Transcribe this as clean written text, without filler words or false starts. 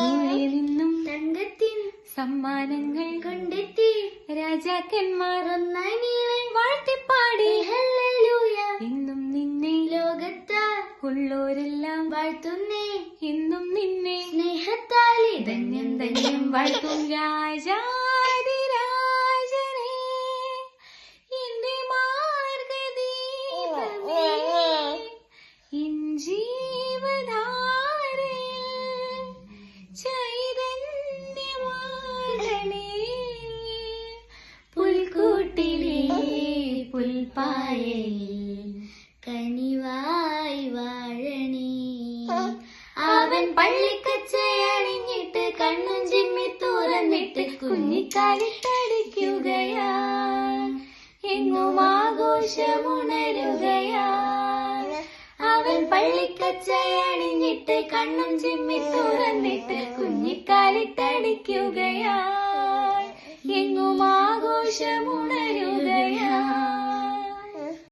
ദൂരെ നിന്നും തങ്കത്തിൻ സമ്മാനങ്ങൾ കൊണ്ടെത്തി രാജാക്കന്മാർ ഒന്നായി വാഴ്ത്തിപ്പാടി ഹല്ലേലൂയ. എന്നും നിന്നെ ലോകത്താൽ ഉള്ളോരെല്ലാം വാഴ്ത്തുന്നേ, എന്നും നിന്നെ സ്നേഹത്താൽ ധന്യം ധന്യം വാഴ്ത്തും രാജാതിരാജനേ, എന്റെ മാർഗദീപമേ, എൻ ജീവധാരയിൽ ചൈതന്യമാകണേ. പുൽക്കൂട്ടിലെ പുൽപ്പായയിൽ കനിവായി വാഴണേ. അവൻ പള്ളിക്കച്ചയണിഞ്ഞിട്ട് കണ്ണും ചിമ്മി തുറന്നിട്ട് കുഞ്ഞിക്കാലിട്ടടിക്കുകയാ, എങ്ങും ആഘോഷമുണരുകയാ. അവൻ പള്ളിക്കച്ചയണിഞ്ഞിട്ട് കണ്ണും ചിമ്മി തുറന്നിട്ട് കുഞ്ഞിക്കാലിട്ടടിക്കുകയാ, എങ്ങും ആഘോഷമുണരുകയാ.